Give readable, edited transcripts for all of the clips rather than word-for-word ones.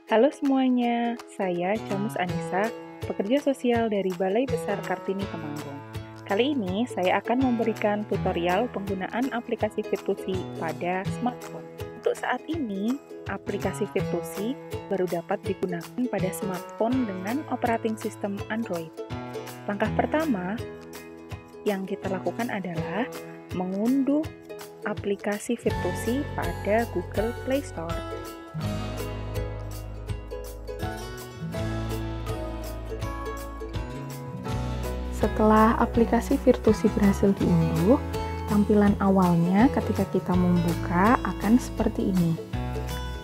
Halo semuanya, saya Camus Anissa, pekerja sosial dari Balai Besar Kartini Temanggung. Kali ini saya akan memberikan tutorial penggunaan aplikasi Fitusi pada smartphone. Untuk saat ini, aplikasi Fitusi baru dapat digunakan pada smartphone dengan operating system Android. Langkah pertama yang kita lakukan adalah mengunduh aplikasi Fitusi pada Google Play Store. Setelah aplikasi Fitusi berhasil diunduh, tampilan awalnya ketika kita membuka akan seperti ini.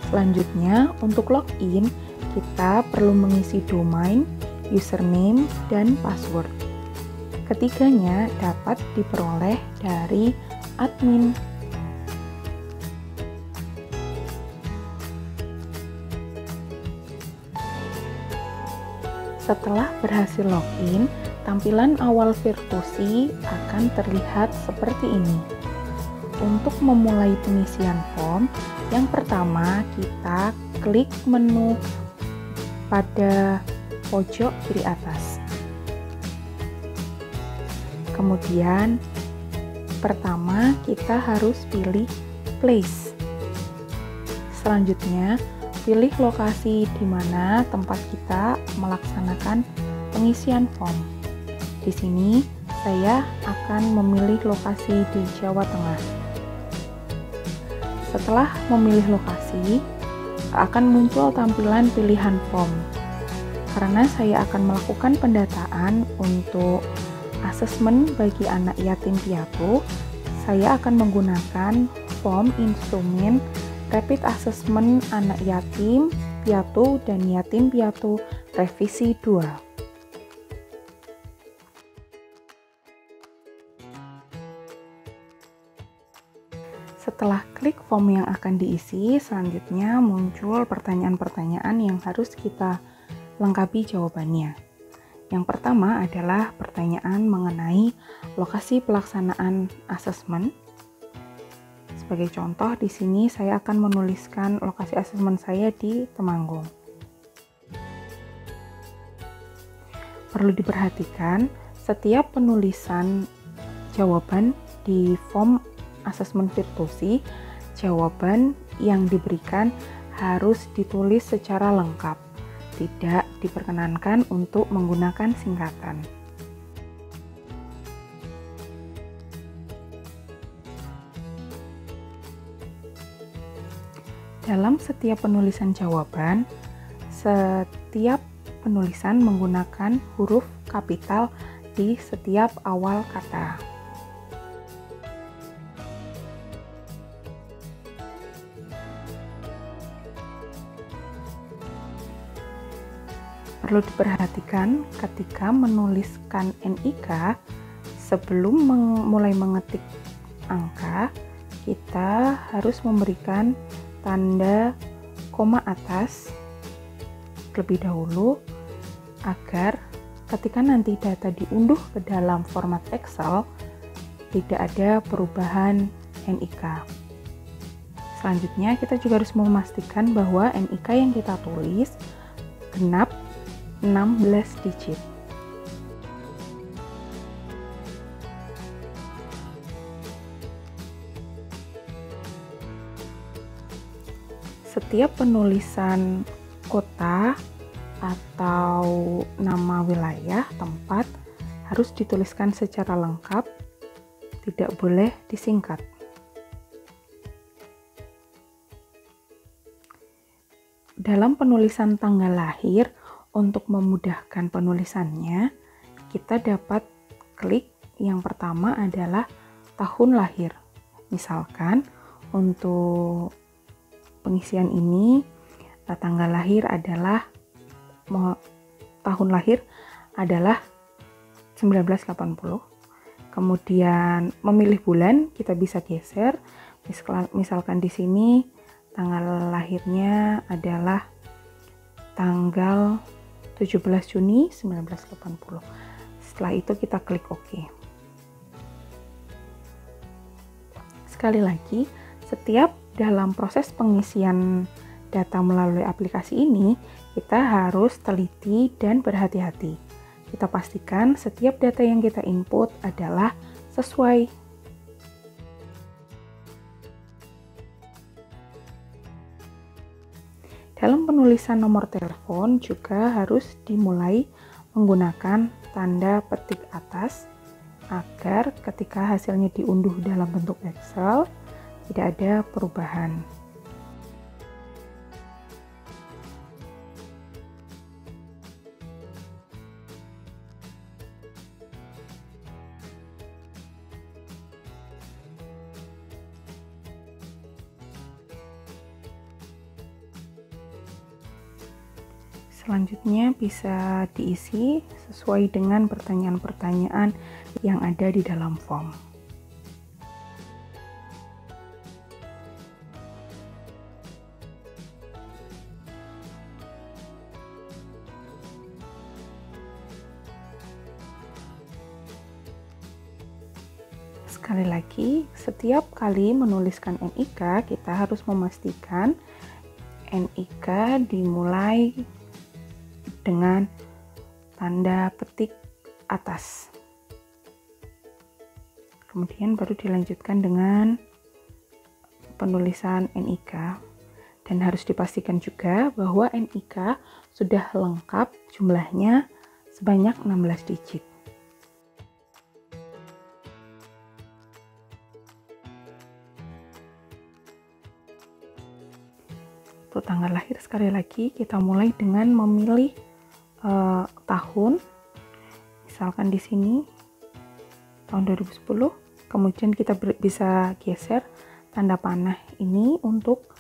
Selanjutnya, untuk login, kita perlu mengisi domain, username, dan password. Ketiganya dapat diperoleh dari admin. Setelah berhasil login, tampilan awal Fitusi akan terlihat seperti ini. Untuk memulai pengisian form, yang pertama kita klik menu pada pojok kiri atas. Kemudian, pertama kita harus pilih place. Selanjutnya, pilih lokasi di mana tempat kita melaksanakan pengisian form. Di sini, saya akan memilih lokasi di Jawa Tengah. Setelah memilih lokasi, akan muncul tampilan pilihan form. Karena saya akan melakukan pendataan untuk asesmen bagi anak yatim piatu, saya akan menggunakan form instrumen Rapid Assessment Anak Yatim Piatu dan Yatim Piatu Revisi 2. Setelah klik form yang akan diisi, selanjutnya muncul pertanyaan-pertanyaan yang harus kita lengkapi jawabannya. Yang pertama adalah pertanyaan mengenai lokasi pelaksanaan asesmen. Sebagai contoh, di sini saya akan menuliskan lokasi asesmen saya di Temanggung. Perlu diperhatikan, setiap penulisan jawaban di form asesmen Fitusi, jawaban yang diberikan harus ditulis secara lengkap. Tidak diperkenankan untuk menggunakan singkatan. Dalam setiap penulisan jawaban, setiap penulisan menggunakan huruf kapital di setiap awal kata. Perlu diperhatikan ketika menuliskan NIK, sebelum mulai mengetik angka, kita harus memberikan tanda koma atas terlebih dahulu agar ketika nanti data diunduh ke dalam format Excel tidak ada perubahan NIK. Selanjutnya kita juga harus memastikan bahwa NIK yang kita tulis genap 16 digit. Setiap penulisan kota atau nama wilayah tempat harus dituliskan secara lengkap, tidak boleh disingkat. Dalam penulisan tanggal lahir, untuk memudahkan penulisannya, kita dapat klik yang pertama adalah tahun lahir. Misalkan untuk pengisian ini tanggal lahir adalah tahun lahir adalah 1980. Kemudian memilih bulan kita bisa geser. Misalkan di sini tanggal lahirnya adalah tanggal 17 Juni 1980. Setelah itu kita klik OK. Sekali lagi, setiap dalam proses pengisian data melalui aplikasi ini, kita harus teliti dan berhati-hati. Kita pastikan setiap data yang kita input adalah sesuai. Dalam penulisan nomor telepon juga harus dimulai menggunakan tanda petik atas agar ketika hasilnya diunduh dalam bentuk Excel tidak ada perubahan. Selanjutnya bisa diisi sesuai dengan pertanyaan-pertanyaan yang ada di dalam form. Sekali lagi, setiap kali menuliskan NIK, kita harus memastikan NIK dimulai dengan tanda petik atas. Kemudian baru dilanjutkan dengan penulisan NIK. Dan harus dipastikan juga bahwa NIK sudah lengkap jumlahnya sebanyak 16 digit. Untuk tanggal lahir sekali lagi kita mulai dengan memilih tahun, misalkan di sini tahun 2010, kemudian kita bisa geser tanda panah ini untuk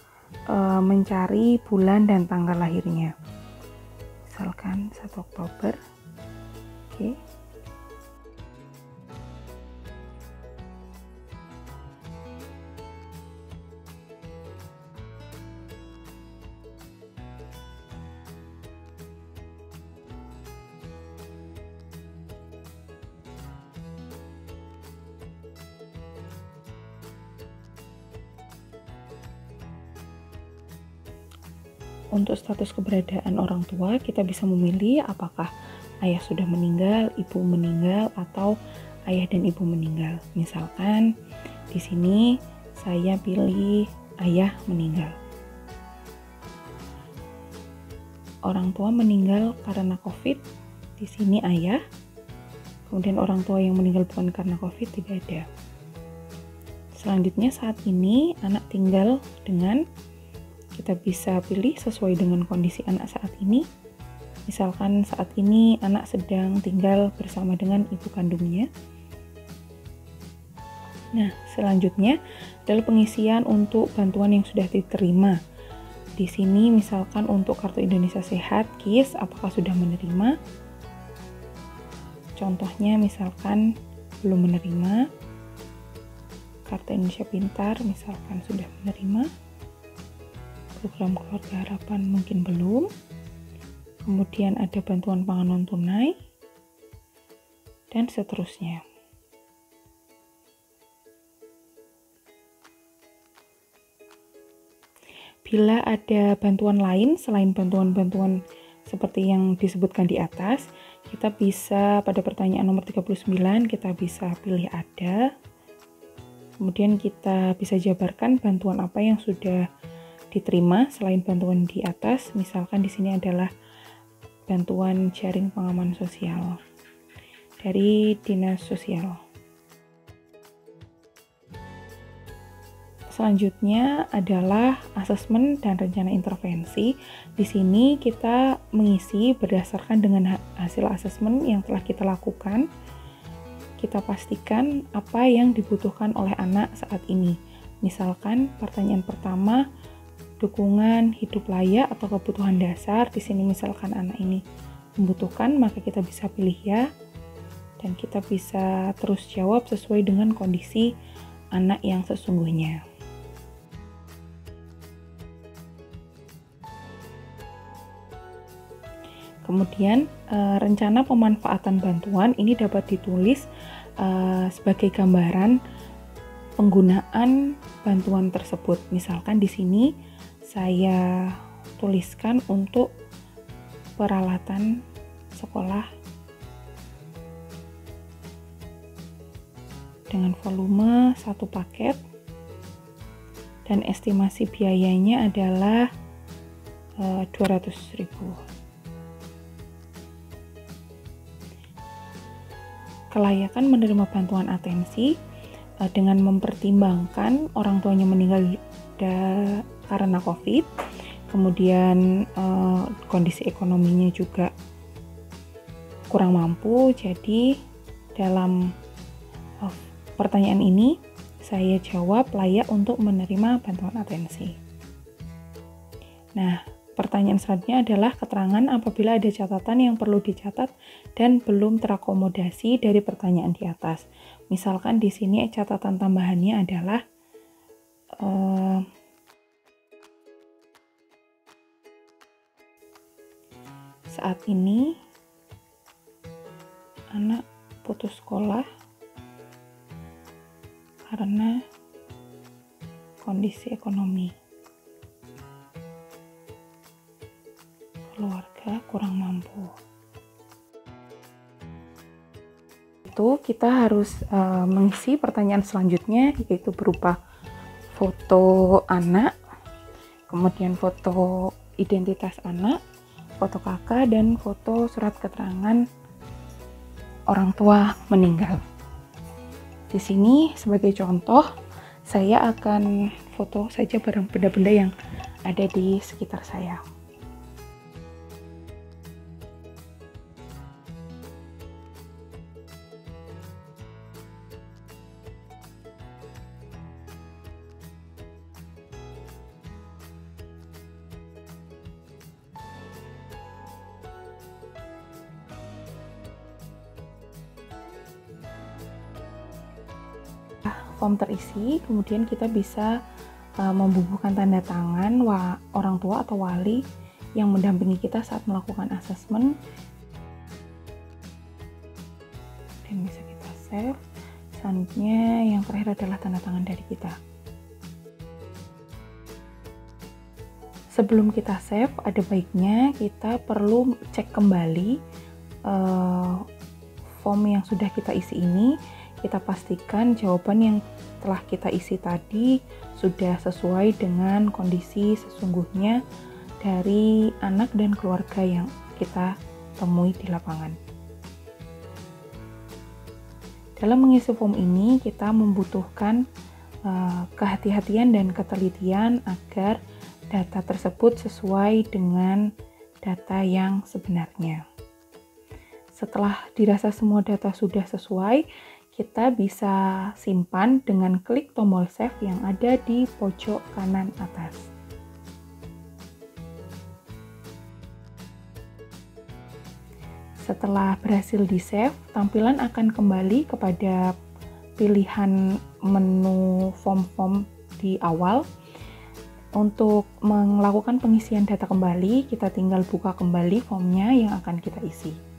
mencari bulan dan tanggal lahirnya, misalkan 1 Oktober. Oke. Untuk status keberadaan orang tua, kita bisa memilih apakah ayah sudah meninggal, ibu meninggal, atau ayah dan ibu meninggal. Misalkan di sini saya pilih ayah meninggal. Orang tua meninggal karena COVID, di sini ayah. Kemudian orang tua yang meninggal bukan karena COVID tidak ada. Selanjutnya saat ini anak tinggal dengan, kita bisa pilih sesuai dengan kondisi anak saat ini. Misalkan saat ini anak sedang tinggal bersama dengan ibu kandungnya. Nah, selanjutnya adalah pengisian untuk bantuan yang sudah diterima. Di sini misalkan untuk Kartu Indonesia Sehat, KIS, apakah sudah menerima? Contohnya misalkan belum menerima. Kartu Indonesia Pintar misalkan sudah menerima. Program Keluarga Harapan mungkin belum. Kemudian ada bantuan pangan non tunai dan seterusnya. Bila ada bantuan lain selain bantuan-bantuan seperti yang disebutkan di atas, kita bisa pada pertanyaan nomor 39 kita bisa pilih ada. Kemudian kita bisa jabarkan bantuan apa yang sudah diterima selain bantuan di atas. Misalkan di sini adalah bantuan jaring pengaman sosial dari Dinas Sosial. Selanjutnya adalah asesmen dan rencana intervensi. Di sini kita mengisi berdasarkan dengan hasil asesmen yang telah kita lakukan. Kita pastikan apa yang dibutuhkan oleh anak saat ini. Misalkan pertanyaan pertama, dukungan hidup layak atau kebutuhan dasar. Di sini misalkan anak ini membutuhkan, maka kita bisa pilih ya, dan kita bisa terus jawab sesuai dengan kondisi anak yang sesungguhnya. Kemudian rencana pemanfaatan bantuan ini dapat ditulis sebagai gambaran penggunaan bantuan tersebut. Misalkan di sini saya tuliskan untuk peralatan sekolah dengan volume 1 paket dan estimasi biayanya adalah 200.000. Kelayakan menerima bantuan atensi dengan mempertimbangkan orang tuanya meninggal karena COVID, kemudian kondisi ekonominya juga kurang mampu. Jadi dalam pertanyaan ini saya jawab layak untuk menerima bantuan atensi. Nah, pertanyaan selanjutnya adalah keterangan apabila ada catatan yang perlu dicatat dan belum terakomodasi dari pertanyaan di atas. Misalkan di sini catatan tambahannya adalah saat ini anak putus sekolah karena kondisi ekonomi keluarga kurang mampu. Itu kita harus mengisi pertanyaan selanjutnya, yaitu berupa foto anak, kemudian foto identitas anak, foto kakak, dan foto surat keterangan orang tua meninggal. Di sini sebagai contoh, saya akan foto saja barang benda-benda yang ada di sekitar saya. Form terisi, kemudian kita bisa membubuhkan tanda tangan orang tua atau wali yang mendampingi kita saat melakukan asesmen, dan bisa kita save. Selanjutnya yang terakhir adalah tanda tangan dari kita. Sebelum kita save, ada baiknya kita perlu cek kembali form yang sudah kita isi ini. Kita pastikan jawaban yang telah kita isi tadi sudah sesuai dengan kondisi sesungguhnya dari anak dan keluarga yang kita temui di lapangan. Dalam mengisi form ini, kita membutuhkan kehati-hatian dan ketelitian agar data tersebut sesuai dengan data yang sebenarnya. Setelah dirasa semua data sudah sesuai, kita bisa simpan dengan klik tombol save yang ada di pojok kanan atas. Setelah berhasil di-save, tampilan akan kembali kepada pilihan menu form-form di awal. Untuk melakukan pengisian data kembali, kita tinggal buka kembali formnya yang akan kita isi.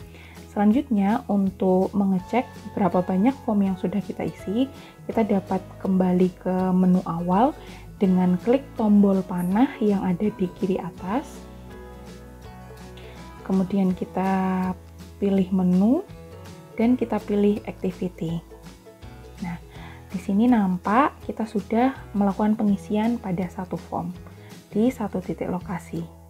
Selanjutnya, untuk mengecek berapa banyak form yang sudah kita isi, kita dapat kembali ke menu awal dengan klik tombol panah yang ada di kiri atas. Kemudian kita pilih menu dan kita pilih activity. Nah, di sini nampak kita sudah melakukan pengisian pada satu form di satu titik lokasi.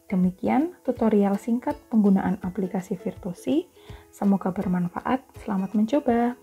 Demikian tutorial singkat penggunaan aplikasi Virtusi. Semoga bermanfaat. Selamat mencoba.